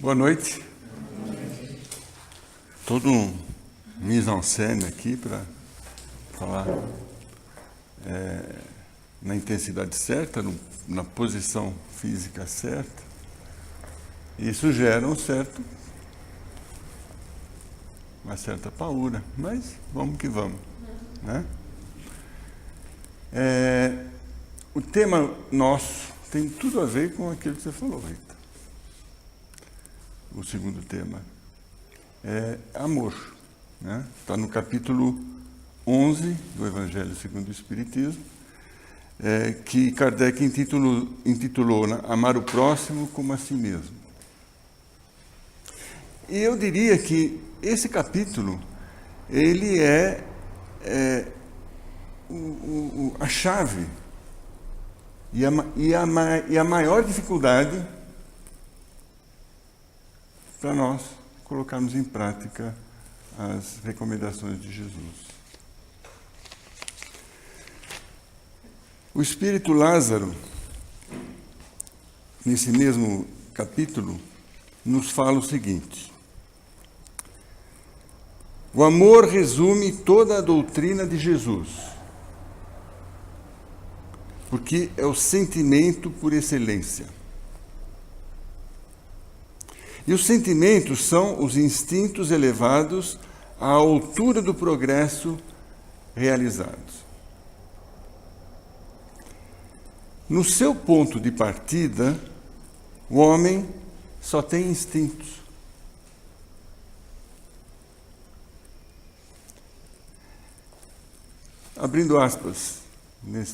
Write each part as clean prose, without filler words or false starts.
Boa noite. Todo um mise-en-scène aqui para falar na intensidade certa, na posição física certa. Isso gera uma certa paura, mas vamos que vamos, né? O tema nosso tem tudo a ver com aquilo que você falou, Rita. O segundo tema é amor, né? Está no capítulo 11 do Evangelho segundo o Espiritismo, que Kardec intitulou Amar o Próximo como a Si Mesmo. E eu diria que esse capítulo, ele é a chave e a maior dificuldade para nós colocarmos em prática as recomendações de Jesus. O Espírito Lázaro, nesse mesmo capítulo, nos fala o seguinte: o amor resume toda a doutrina de Jesus, porque é o sentimento por excelência. E os sentimentos são os instintos elevados à altura do progresso realizados. No seu ponto de partida, o homem só tem instintos. Abrindo aspas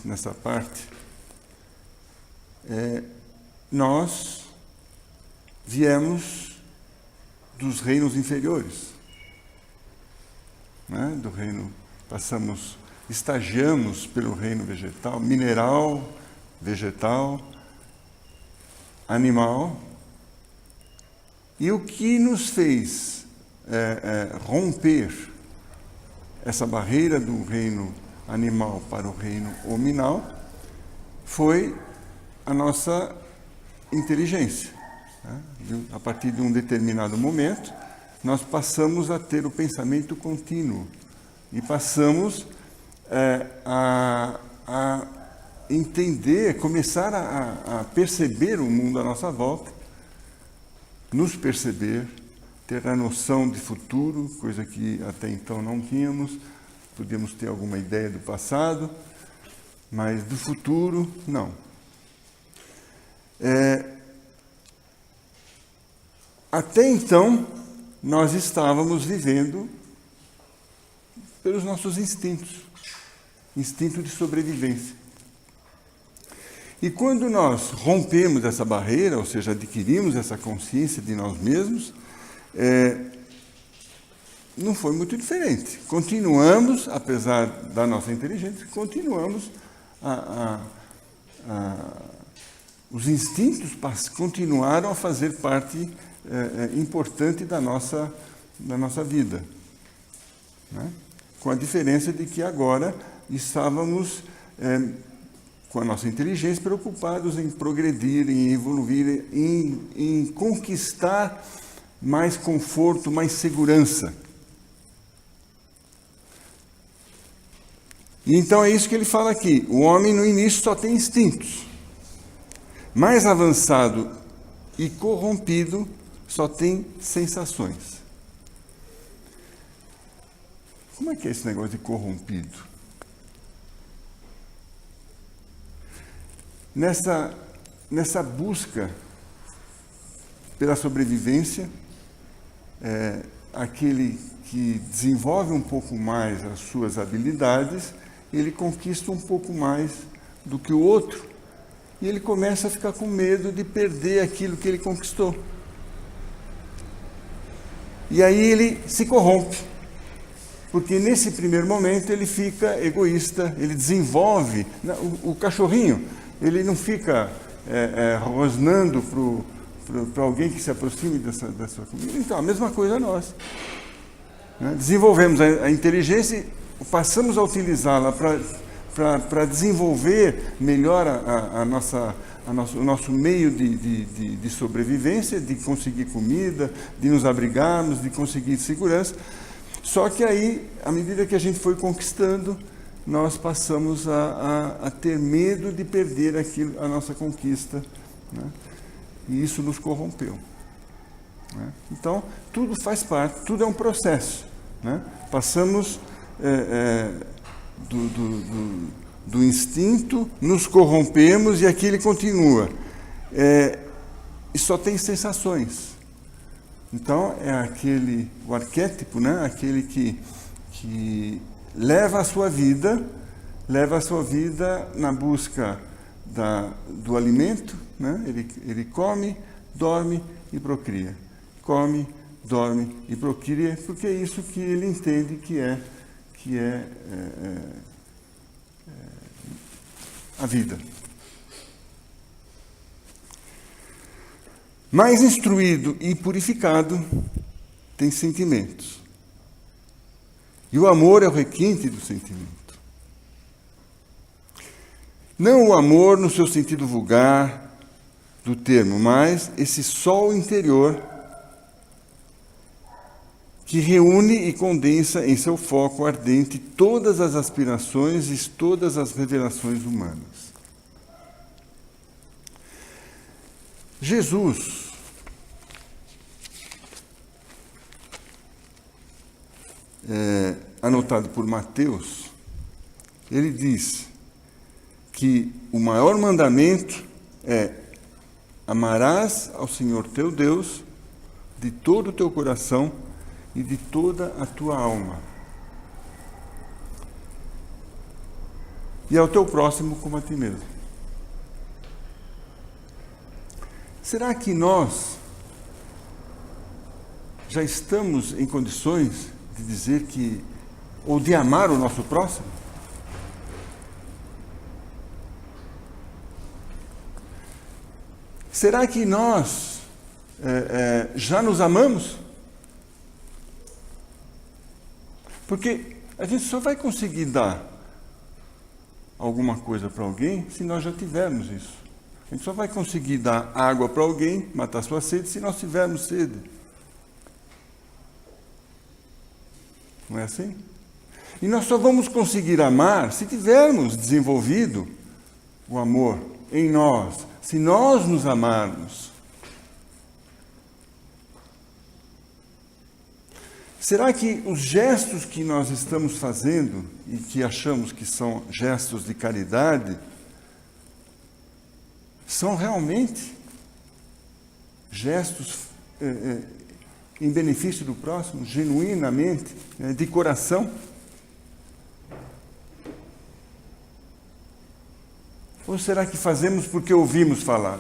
nessa parte, nós viemos dos reinos inferiores, né? Do reino, estagiamos pelo reino vegetal, mineral, vegetal, animal, e o que nos fez romper essa barreira do reino animal para o reino hominal foi a nossa inteligência. A partir de um determinado momento, nós passamos a ter o pensamento contínuo e passamos a entender, começar a perceber o mundo à nossa volta, nos perceber, ter a noção de futuro, coisa que até então não tínhamos. Podíamos ter alguma ideia do passado, mas do futuro, não. Até então, nós estávamos vivendo pelos nossos instintos, instinto de sobrevivência. E quando nós rompemos essa barreira, ou seja, adquirimos essa consciência de nós mesmos, não foi muito diferente. Continuamos, apesar da nossa inteligência, continuamos os instintos continuaram a fazer parte importante da nossa vida, né? Com a diferença de que agora estávamos com a nossa inteligência preocupados em progredir, em evoluir, em conquistar mais conforto, mais segurança. E então é isso que ele fala aqui. O homem no início só tem instintos. Mais avançado e corrompido só tem sensações. Como é que é esse negócio de corrompido? Nessa busca pela sobrevivência, aquele que desenvolve um pouco mais as suas habilidades, ele conquista um pouco mais do que o outro, e ele começa a ficar com medo de perder aquilo que ele conquistou. E aí ele se corrompe, porque nesse primeiro momento ele fica egoísta, ele desenvolve. O cachorrinho, ele não fica rosnando para alguém que se aproxime dessa comida. Então, a mesma coisa nós. Né? Desenvolvemos a inteligência, passamos a utilizá-la para desenvolver melhor a o nosso meio de sobrevivência, de conseguir comida, de nos abrigarmos, de conseguir segurança. Só que aí, à medida que a gente foi conquistando, nós passamos a ter medo de perder a nossa conquista, né? E isso nos corrompeu, né? Então, tudo faz parte, tudo é um processo, né? Passamos do instinto, nos corrompemos e aquilo continua. E só tem sensações. Então, o arquétipo, né? Aquele que leva a sua vida na busca do alimento, né? Ele come, dorme e procria. Come, dorme e procria, porque é isso que ele entende que é a vida. Mais instruído e purificado tem sentimentos. E o amor é o requinte do sentimento. Não o amor no seu sentido vulgar do termo, mas esse sol interior que reúne e condensa em seu foco ardente todas as aspirações e todas as revelações humanas. Jesus anotado por Mateus, ele diz que o maior mandamento é: amarás ao Senhor teu Deus de todo o teu coração e de toda a tua alma, e ao teu próximo como a ti mesmo. Será que nós já estamos em condições de dizer ou de amar o nosso próximo? Será que nós já nos amamos? Porque a gente só vai conseguir dar alguma coisa para alguém se nós já tivermos isso. A gente só vai conseguir dar água para alguém, matar sua sede, se nós tivermos sede. Não é assim? E nós só vamos conseguir amar se tivermos desenvolvido o amor em nós, se nós nos amarmos. Será que os gestos que nós estamos fazendo e que achamos que são gestos de caridade são realmente gestos em benefício do próximo, genuinamente, de coração? Ou será que fazemos porque ouvimos falar?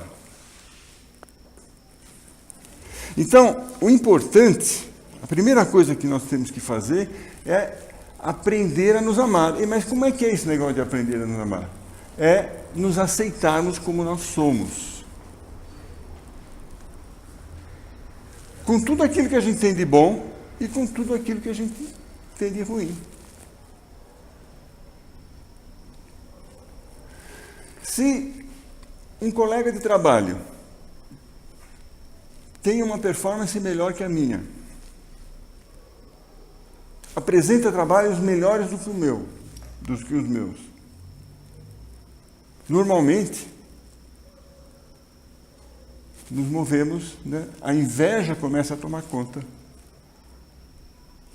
Então, o importante, a primeira coisa que nós temos que fazer é aprender a nos amar. Mas como é que é esse negócio de aprender a nos amar? É nos aceitarmos como nós somos. Com tudo aquilo que a gente tem de bom e com tudo aquilo que a gente tem de ruim. Se um colega de trabalho tem uma performance melhor que a minha, apresenta trabalhos melhores do que os meus, normalmente nos movemos, né? A inveja começa a tomar conta.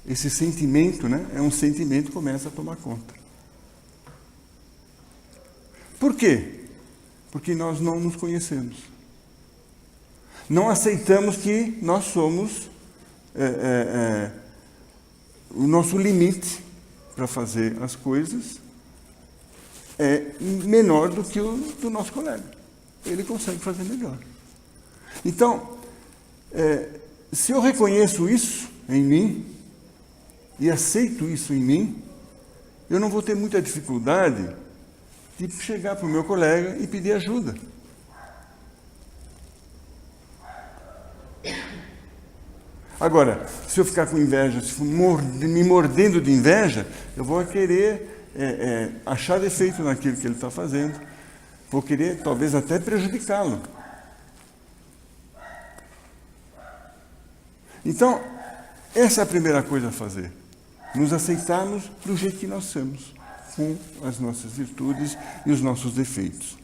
Esse sentimento, né? É um sentimento que começa a tomar conta. Por quê? Porque nós não nos conhecemos. Não aceitamos que nós somos o nosso limite para fazer as coisas é menor do que o do nosso colega. Ele consegue fazer melhor. Então, se eu reconheço isso em mim e aceito isso em mim, eu não vou ter muita dificuldade de chegar para o meu colega e pedir ajuda. Agora, se eu ficar com inveja, se me mordendo de inveja, eu vou querer achar defeito naquilo que ele está fazendo, vou querer talvez até prejudicá-lo. Então, essa é a primeira coisa a fazer. Nos aceitarmos do jeito que nós somos, com as nossas virtudes e os nossos defeitos.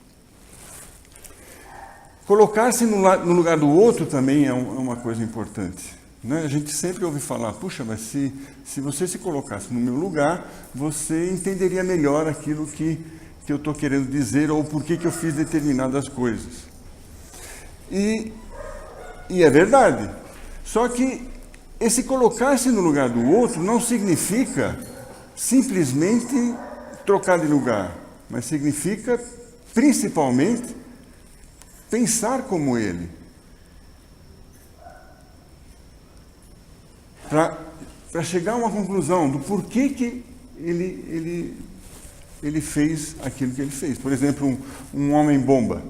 Colocar-se no lugar do outro também é uma coisa importante. Né? A gente sempre ouve falar, puxa, mas se você se colocasse no meu lugar, você entenderia melhor aquilo que eu estou querendo dizer ou por que eu fiz determinadas coisas. E é verdade. Só que esse colocar-se no lugar do outro não significa simplesmente trocar de lugar, mas significa principalmente pensar como ele. Para chegar a uma conclusão do porquê que ele fez aquilo que ele fez. Por exemplo, um homem-bomba.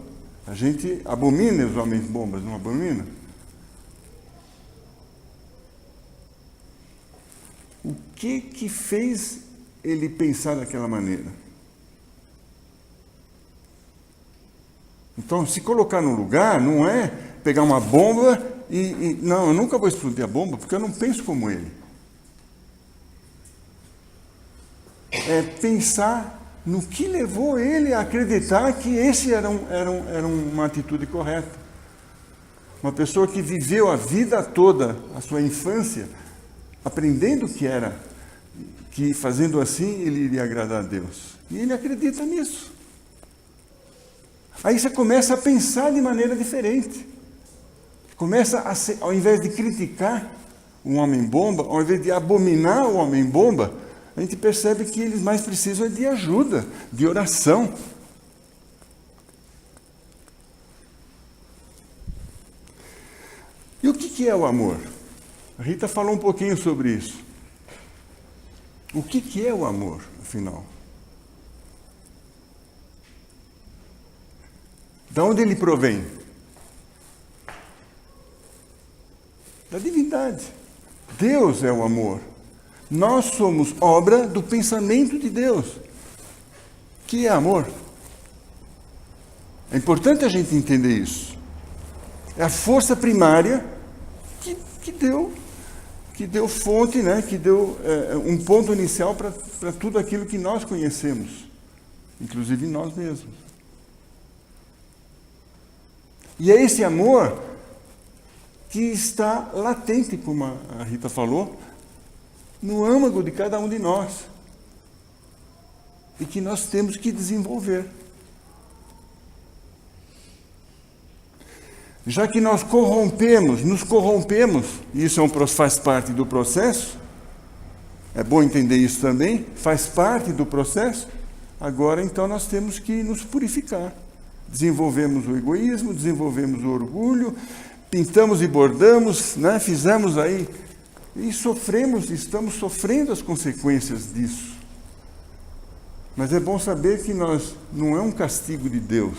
A gente abomina os homens-bombas, não abomina? O que fez ele pensar daquela maneira? Então, se colocar no lugar não é pegar uma bomba não, eu nunca vou explodir a bomba porque eu não penso como ele. É pensar no que levou ele a acreditar que esse era uma atitude correta. Uma pessoa que viveu a vida toda, a sua infância, aprendendo que fazendo assim ele iria agradar a Deus. E ele acredita nisso. Aí você começa a pensar de maneira diferente. Começa a ser, ao invés de criticar um homem-bomba, ao invés de abominar o homem-bomba, a gente percebe que eles mais precisam de ajuda, de oração. E o que é o amor? A Rita falou um pouquinho sobre isso. O que é o amor, afinal? De onde ele provém? Da divindade. Deus é o amor. Nós somos obra do pensamento de Deus, que é amor. É importante a gente entender isso. É a força primária que deu fonte, né? Que deu um ponto inicial para tudo aquilo que nós conhecemos, inclusive nós mesmos. E é esse amor que está latente, como a Rita falou, no âmago de cada um de nós. E que nós temos que desenvolver. Já que nós nos corrompemos, e isso faz parte do processo, é bom entender isso também, faz parte do processo, agora então nós temos que nos purificar. Desenvolvemos o egoísmo, desenvolvemos o orgulho, pintamos e bordamos, né? Fizemos aí, e estamos sofrendo as consequências disso. Mas é bom saber que não é um castigo de Deus,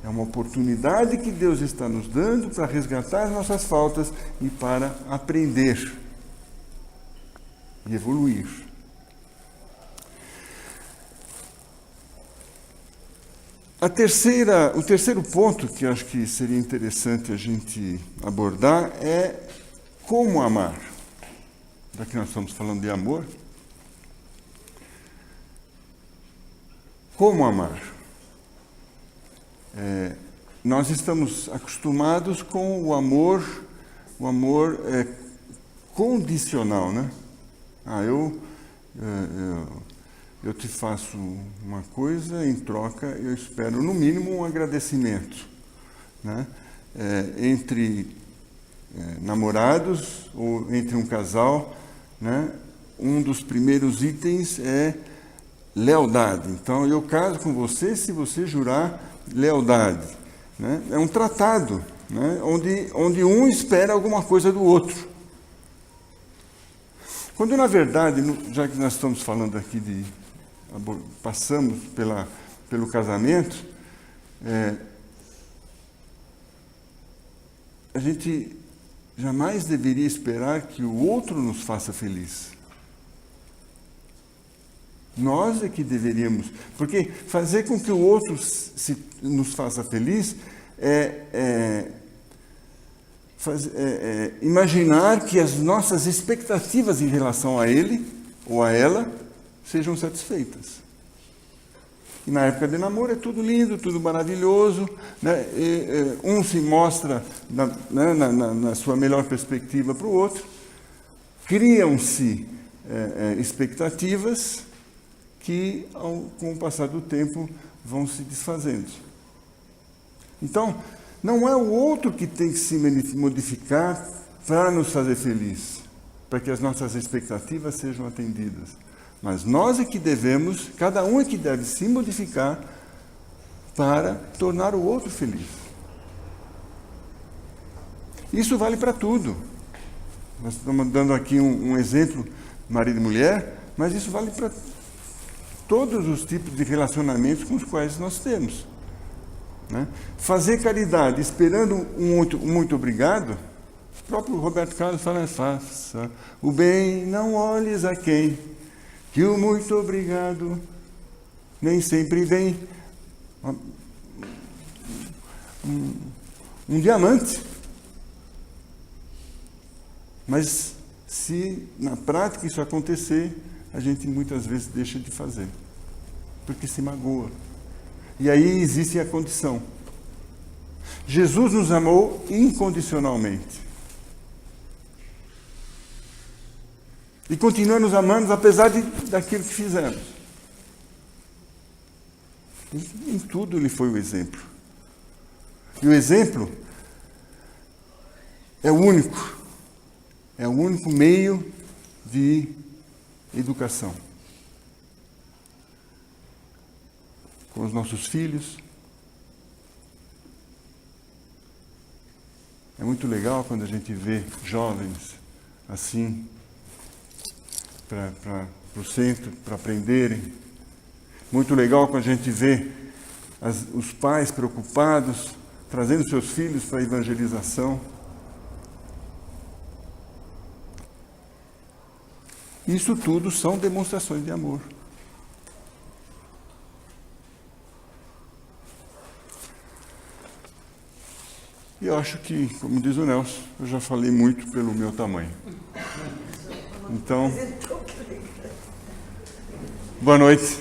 é uma oportunidade que Deus está nos dando para resgatar as nossas faltas e para aprender e evoluir. O terceiro ponto que eu acho que seria interessante a gente abordar é como amar. Já que nós estamos falando de amor, como amar? Nós estamos acostumados com o amor condicional, né? Eu te faço uma coisa, em troca eu espero no mínimo um agradecimento, né? Entre namorados ou entre um casal, né? Um dos primeiros itens é lealdade. Então, eu caso com você se você jurar lealdade, né? É um tratado, né? onde um espera alguma coisa do outro. Quando, na verdade, já que nós estamos falando aqui passamos pelo casamento, a gente jamais deveria esperar que o outro nos faça feliz. Nós é que deveríamos, porque fazer com que o outro nos faça feliz imaginar que as nossas expectativas em relação a ele ou a ela sejam satisfeitas. E na época de namoro é tudo lindo, tudo maravilhoso, né? Um se mostra na sua melhor perspectiva para o outro, criam-se expectativas que, com o passar do tempo, vão se desfazendo. Então, não é o outro que tem que se modificar para nos fazer feliz, para que as nossas expectativas sejam atendidas. Mas nós é que devemos, cada um é que deve se modificar para tornar o outro feliz. Isso vale para tudo. Nós estamos dando aqui um exemplo, marido e mulher, mas isso vale para todos os tipos de relacionamentos com os quais nós temos. Né? Fazer caridade esperando muito obrigado, o próprio Roberto Carlos fala, faça o bem, não olhes a quem, que o muito obrigado nem sempre vem. Um diamante. Mas se na prática isso acontecer, a gente muitas vezes deixa de fazer, porque se magoa. E aí existe a condição. Jesus nos amou incondicionalmente. E continua nos amando apesar daquilo que fizemos. Em tudo ele foi o exemplo. E o exemplo é o único. É o único meio de educação. Com os nossos filhos. É muito legal quando a gente vê jovens assim, para o centro, para aprenderem. Muito legal quando a gente vê os pais preocupados, trazendo seus filhos para a evangelização. Isso tudo são demonstrações de amor. E eu acho que, como diz o Nelson, eu já falei muito pelo meu tamanho. Então, boa noite.